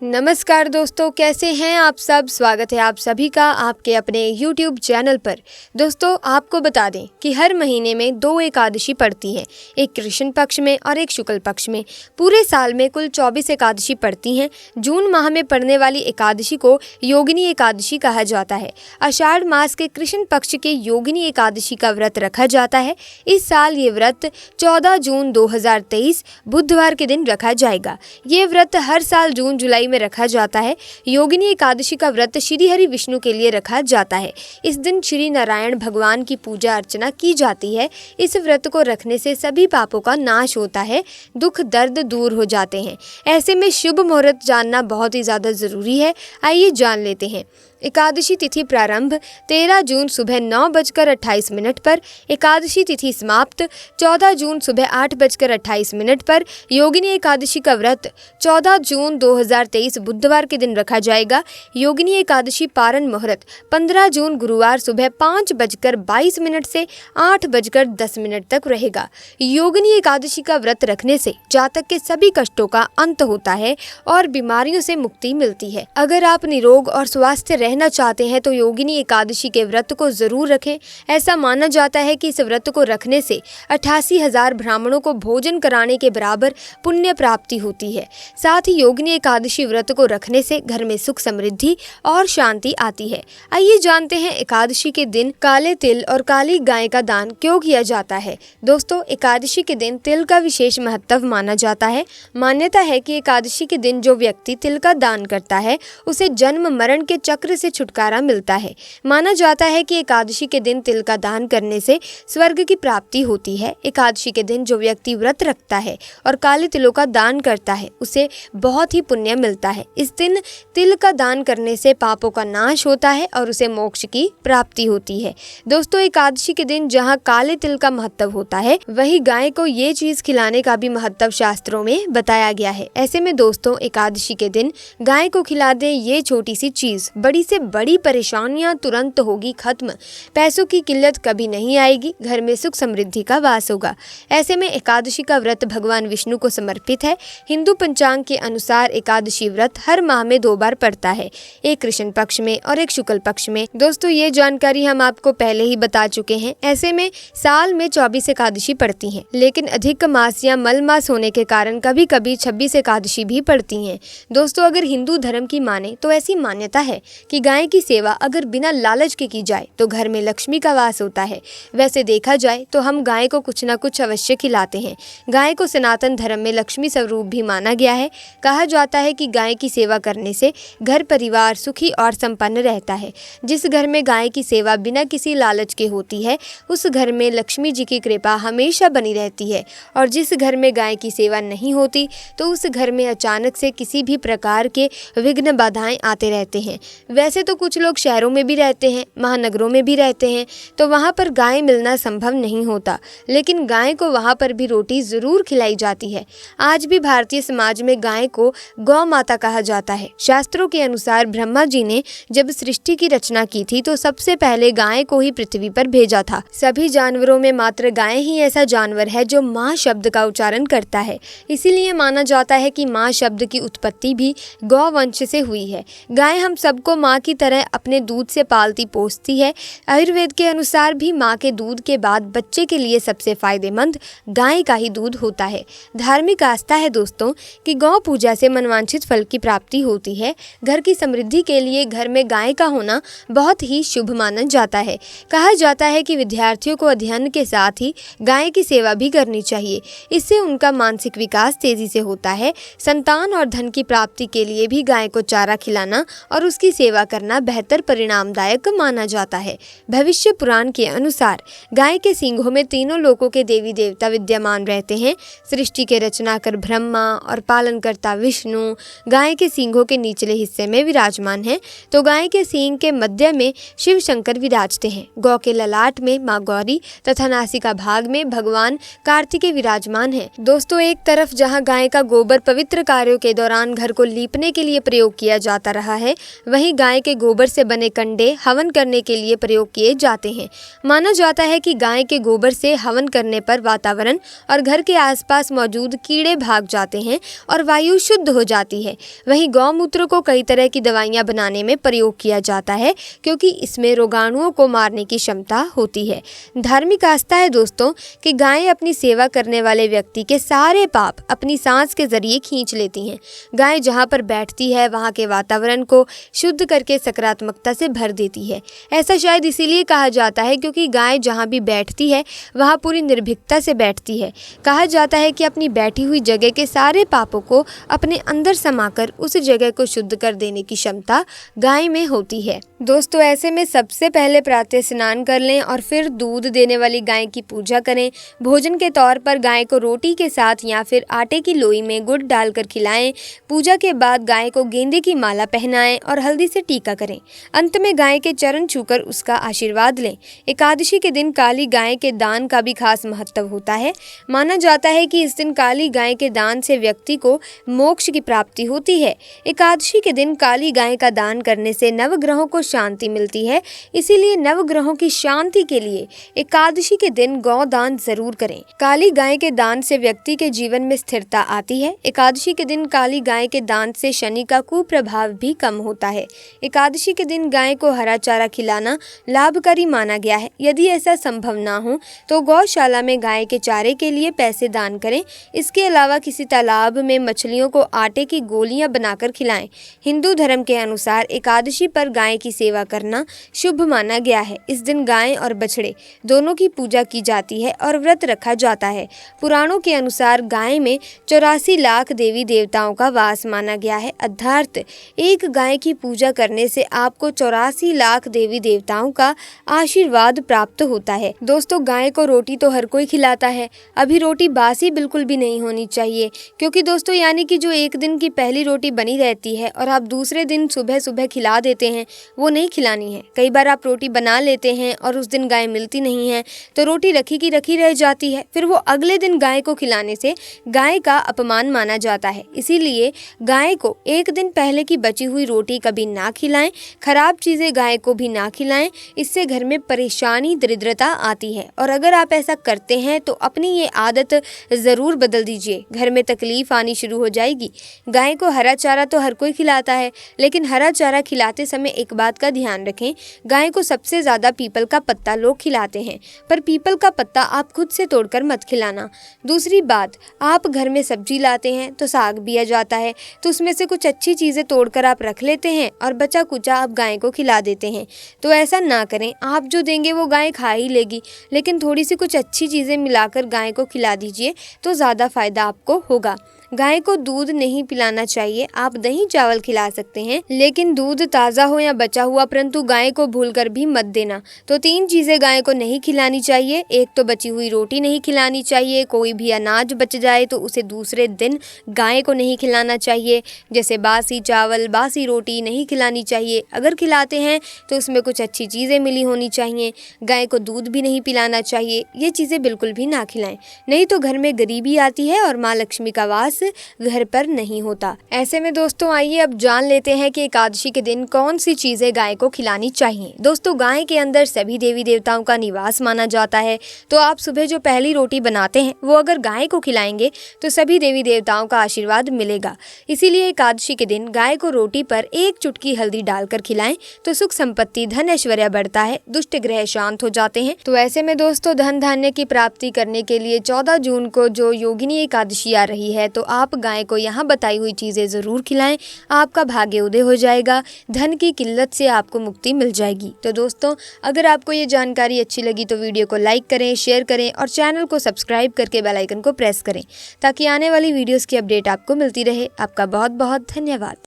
नमस्कार दोस्तों, कैसे हैं आप सब। स्वागत है आप सभी का आपके अपने YouTube चैनल पर। दोस्तों, आपको बता दें कि हर महीने में 2 एकादशी पड़ती हैं, एक कृष्ण पक्ष में और एक शुक्ल पक्ष में। पूरे साल में कुल 24 एकादशी पड़ती हैं। जून माह में पड़ने वाली एकादशी को योगिनी एकादशी कहा जाता है। आषाढ़ मास के कृष्ण पक्ष के योगिनी एकादशी का व्रत रखा जाता है। इस साल ये व्रत 14 जून 2023 बुधवार के दिन रखा जाएगा। ये व्रत हर साल जून जुलाई में रखा जाता है। योगिनी एकादशी का व्रत श्री हरि विष्णु के लिए रखा जाता है। इस दिन श्री नारायण भगवान की पूजा अर्चना की जाती है। इस व्रत को रखने से सभी पापों का नाश होता है, दुख दर्द दूर हो जाते हैं। ऐसे में शुभ मुहूर्त जानना बहुत ही ज़्यादा ज़रूरी है। आइए जान लेते हैं। एकादशी तिथि प्रारंभ 13 जून सुबह 9:28 पर, एकादशी तिथि समाप्त 14 जून सुबह 8:28 पर। योगिनी एकादशी का व्रत 14 जून 2023 बुधवार के दिन रखा जाएगा। योगिनी एकादशी पारण मुहूर्त 15 जून गुरुवार सुबह 5:22 से 8:10 तक रहेगा। योगिनी एकादशी का व्रत रखने से जातक के सभी कष्टों का अंत होता है और बीमारियों से मुक्ति मिलती है। अगर आप निरोग और स्वस्थ रहना चाहते हैं तो योगिनी एकादशी के व्रत को जरूर रखें। ऐसा माना जाता है कि इस व्रत को रखने से 88,000 ब्राह्मणों को भोजन कराने के बराबर पुण्य प्राप्ति होती है। साथ ही योगिनी एकादशी व्रत को रखने से घर में सुख समृद्धि और शांति आती है। आइए जानते हैं एकादशी के दिन काले तिल और काली गाय का दान क्यों किया जाता है। दोस्तों, एकादशी के दिन तिल का विशेष महत्व माना जाता है। मान्यता है कि एकादशी के दिन जो व्यक्ति तिल का दान करता है उसे जन्म मरण के चक्र से छुटकारा मिलता है। माना जाता है कि एकादशी के दिन तिल का दान करने से स्वर्ग की प्राप्ति होती है। एकादशी के दिन जो व्यक्ति व्रत रखता है और काले तिलों का दान करता है उसे बहुत ही पुण्य मिलता है। इस दिन तिल का दान करने से पापों का नाश होता है और उसे मोक्ष की प्राप्ति होती है। दोस्तों, एकादशी के दिन जहाँ काले तिल का महत्व होता है वही गाय को ये चीज खिलाने का भी महत्व शास्त्रों में बताया गया है। ऐसे में दोस्तों, एकादशी के दिन गाय को खिला दें ये छोटी सी चीज, बड़ी से बड़ी परेशानियां तुरंत होगी खत्म। पैसों की किल्लत कभी नहीं आएगी, घर में सुख समृद्धि का वास होगा। ऐसे में एकादशी का व्रत भगवान विष्णु को समर्पित है। हिंदू पंचांग के अनुसार एकादशी व्रत हर माह में 2 बार पड़ता है, एक कृष्ण पक्ष में और एक शुक्ल पक्ष में। दोस्तों, ये जानकारी हम आपको पहले ही बता चुके हैं। ऐसे में साल में 24 एकादशी पड़ती हैं, लेकिन अधिक मास या मल मास होने के कारण कभी कभी 26 एकादशी भी पड़ती हैं। दोस्तों, अगर हिंदू धर्म की माने तो ऐसी मान्यता है कि गाय की सेवा अगर बिना लालच के की जाए तो घर में लक्ष्मी का वास होता है। वैसे देखा जाए तो हम गाय को कुछ ना कुछ अवश्य खिलाते हैं। गाय को सनातन धर्म में लक्ष्मी स्वरूप भी माना गया है। कहा जाता है कि गाय की सेवा करने से घर परिवार सुखी और संपन्न रहता है। जिस घर में गाय की सेवा बिना किसी लालच के होती है उस घर में लक्ष्मी जी की कृपा हमेशा बनी रहती है, और जिस घर में गाय की सेवा नहीं होती तो उस घर में अचानक से किसी भी प्रकार के विघ्न बाधाएं आते रहते हैं। वैसे तो कुछ लोग शहरों में भी रहते हैं, महानगरों में भी रहते हैं, तो वहाँ पर गाय मिलना संभव नहीं होता, लेकिन गाय को वहाँ पर भी रोटी ज़रूर खिलाई जाती है। आज भी भारतीय समाज में गाय को गौ माता कहा जाता है। शास्त्रों के अनुसार ब्रह्मा जी ने जब सृष्टि की रचना की थी तो सबसे पहले गाय को ही पृथ्वी पर भेजा था। सभी जानवरों में मात्र गाय ही ऐसा जानवर है जो माँ शब्द का उच्चारण करता है। इसीलिए माना जाता है कि माँ शब्द की उत्पत्ति भी गौ वंश से हुई है। गाय हम सबको माँ की तरह अपने दूध से पालती पोसती है। आयुर्वेद के अनुसार भी माँ के दूध के बाद बच्चे के लिए सबसे फायदेमंद गाय का ही दूध होता है। धार्मिक आस्था है दोस्तों कि गौ पूजा से मनवांछित फल की प्राप्ति होती है। घर की समृद्धि के लिए घर में गाय का होना बहुत ही शुभ माना जाता है। कहा जाता है कि विद्यार्थियों को अध्ययन के साथ ही गाय की सेवा भी करनी चाहिए। इससे उनका मानसिक विकास तेजी से होता है। संतान और धन की प्राप्ति के लिए भी गाय को चारा खिलाना और उसकी सेवा करना बेहतर परिणामदायक माना जाता है। भविष्य पुराण के अनुसार गाय के सींगों में तीनों लोकों के देवी देवता विद्यमान रहते हैं। सृष्टि के रचनाकर ब्रह्मा और पालनकर्ता विष्णु गाय के सींगों के निचले हिस्से में विराजमान हैं, तो गाय के सींग के मध्य में शिव शंकर विराजते हैं। गौ के ललाट में माँ गौरी तथा नासिका भाग में भगवान कार्तिकेय विराजमान हैं। दोस्तों, एक तरफ जहाँ गाय का गोबर पवित्र कार्यों के दौरान घर को लीपने के लिए प्रयोग किया जाता रहा है, वहीं गाय गाय के गोबर से बने कंडे हवन करने के लिए प्रयोग किए जाते हैं। माना जाता है कि गाय के गोबर से हवन करने पर वातावरण और घर के आसपास मौजूद कीड़े भाग जाते हैं और वायु शुद्ध हो जाती है। वहीं गौमूत्र को कई तरह की दवाइयां बनाने में प्रयोग किया जाता है, क्योंकि इसमें रोगाणुओं को मारने की क्षमता होती है। धार्मिक आस्था है दोस्तों कि गायें अपनी सेवा करने वाले व्यक्ति के सारे पाप अपनी सांस के जरिए खींच लेती हैं। गाय जहाँ पर बैठती है वहाँ के वातावरण को शुद्ध करके सकारात्मकता से भर देती है। ऐसा शायद इसीलिए कहा जाता है क्योंकि गाय जहाँ भी बैठती है वहाँ पूरी निर्भीकता से बैठती है। कहा जाता है कि अपनी बैठी हुई जगह के सारे पापों को अपने अंदर समाकर उस जगह को शुद्ध कर देने की क्षमता गाय में होती है। दोस्तों, ऐसे में सबसे पहले प्रातः स्नान कर लें और फिर दूध देने वाली गाय की पूजा करें। भोजन के तौर पर गाय को रोटी के साथ या फिर आटे की लोई में गुड़ डालकर खिलाएं। पूजा के बाद गाय को गेंदे की माला पहनाएं और हल्दी से टीका करें। अंत में गाय के चरण छूकर उसका आशीर्वाद लें। एकादशी के दिन काली गाय के दान का भी खास महत्व होता है। माना जाता है कि इस दिन काली गाय के दान से व्यक्ति को मोक्ष की प्राप्ति होती है। एकादशी के दिन काली गाय का दान करने से नवग्रहों को शांति मिलती है। इसीलिए नवग्रहों की शांति के लिए एकादशी के दिन गौदान जरूर करें। काली गाय के दान से व्यक्ति के जीवन में स्थिरता आती है। एकादशी के दिन काली गाय के दान से शनि का कुप्रभाव भी कम होता है। एकादशी के दिन गाय को हरा चारा खिलाना लाभकारी माना गया है। यदि ऐसा संभव ना हो तो गौशाला में गाय के चारे के लिए पैसे दान करें। इसके अलावा किसी तालाब में मछलियों को आटे की गोलियां बनाकर खिलाएं। हिंदू धर्म के अनुसार एकादशी पर गाय की सेवा करना शुभ माना गया है। इस दिन गाय और बछड़े दोनों की पूजा की जाती है और व्रत रखा जाता है। पुराणों के अनुसार गाय में 84 लाख देवी देवताओं का वास माना गया है। अर्थात एक गाय की पूजा करने से आपको 84 लाख देवी देवताओं का आशीर्वाद प्राप्त होता है। दोस्तों, गाय को रोटी तो हर कोई खिलाता है। अभी रोटी बासी बिल्कुल भी नहीं होनी चाहिए, क्योंकि दोस्तों यानी कि जो एक दिन की पहली रोटी बनी रहती है और आप दूसरे दिन सुबह सुबह खिला देते हैं, वो नहीं खिलानी है। कई बार आप रोटी बना लेते हैं और उस दिन गाय मिलती नहीं है तो रोटी रखी की रखी रह जाती है। फिर वो अगले दिन गाय को खिलाने से गाय का अपमान माना जाता है। इसीलिए गाय को एक दिन पहले की बची हुई रोटी कभी ना खिलाएं। खराब चीज़ें गाय को भी ना खिलाएं। इससे घर में परेशानी दरिद्रता आती है और अगर आप ऐसा करते हैं तो अपनी ये आदत ज़रूर बदल दीजिए। घर में तकलीफ आनी शुरू हो जाएगी। गाय को हरा चारा तो हर कोई खिलाता है, लेकिन हरा चारा खिलाते समय एक बात का ध्यान रखें। गाय को सबसे ज़्यादा पीपल का पत्ता लोग खिलाते हैं, पर पीपल का पत्ता आप खुद से तोड़कर मत खिलाना। दूसरी बात, आप घर में सब्जी लाते हैं तो साग बिया जाता है, तो उसमें से कुछ अच्छी चीज़ें तोड़कर आप रख लेते हैं और बचा कुचा आप गाय को खिला देते हैं। तो ऐसा ना करें। आप जो देंगे वो गाय खा ही लेगी, लेकिन थोड़ी सी कुछ अच्छी चीज़ें मिलाकर गाय को खिला दीजिए तो ज़्यादा फायदा आपको होगा। गाय को दूध नहीं पिलाना चाहिए। आप दही चावल खिला सकते हैं, लेकिन दूध ताज़ा हो या बचा हुआ, परंतु गाय को भूलकर भी मत देना। तो 3 चीज़ें गाय को नहीं खिलानी चाहिए। एक तो बची हुई रोटी नहीं खिलानी चाहिए। कोई भी अनाज बच जाए तो उसे दूसरे दिन गाय को नहीं खिलाना चाहिए। जैसे बासी चावल, बासी रोटी नहीं खिलानी चाहिए। अगर खिलाते हैं तो उसमें कुछ अच्छी चीज़ें मिली होनी चाहिए। गाय को दूध भी नहीं पिलाना चाहिए। ये चीज़ें बिल्कुल भी ना खिलाएं, नहीं तो घर में गरीबी आती है और माँ लक्ष्मी का वास घर पर नहीं होता। ऐसे में दोस्तों आइए अब जान लेते हैं कि एकादशी के दिन कौन सी चीजें गाय को खिलानी चाहिए। दोस्तों, गाय के अंदर सभी देवी देवताओं का निवास माना जाता है, तो आप सुबह जो पहली रोटी बनाते हैं वो अगर गाय को खिलाएंगे तो सभी देवी देवताओं का आशीर्वाद मिलेगा। इसीलिए एकादशी के दिन गाय को रोटी पर 1 चुटकी हल्दी डालकर खिलाएं तो सुख संपत्ति धन ऐश्वर्य बढ़ता है, दुष्ट ग्रह शांत हो जाते हैं। तो ऐसे में दोस्तों धन धान्य की प्राप्ति करने के लिए 14 जून को जो योगिनी एकादशी आ रही है, तो आप गाय को यहाँ बताई हुई चीज़ें ज़रूर खिलाएं। आपका भाग्य उदय हो जाएगा, धन की किल्लत से आपको मुक्ति मिल जाएगी। तो दोस्तों, अगर आपको ये जानकारी अच्छी लगी तो वीडियो को लाइक करें, शेयर करें और चैनल को सब्सक्राइब करके बेल आइकन को प्रेस करें, ताकि आने वाली वीडियोस की अपडेट आपको मिलती रहे। आपका बहुत बहुत धन्यवाद।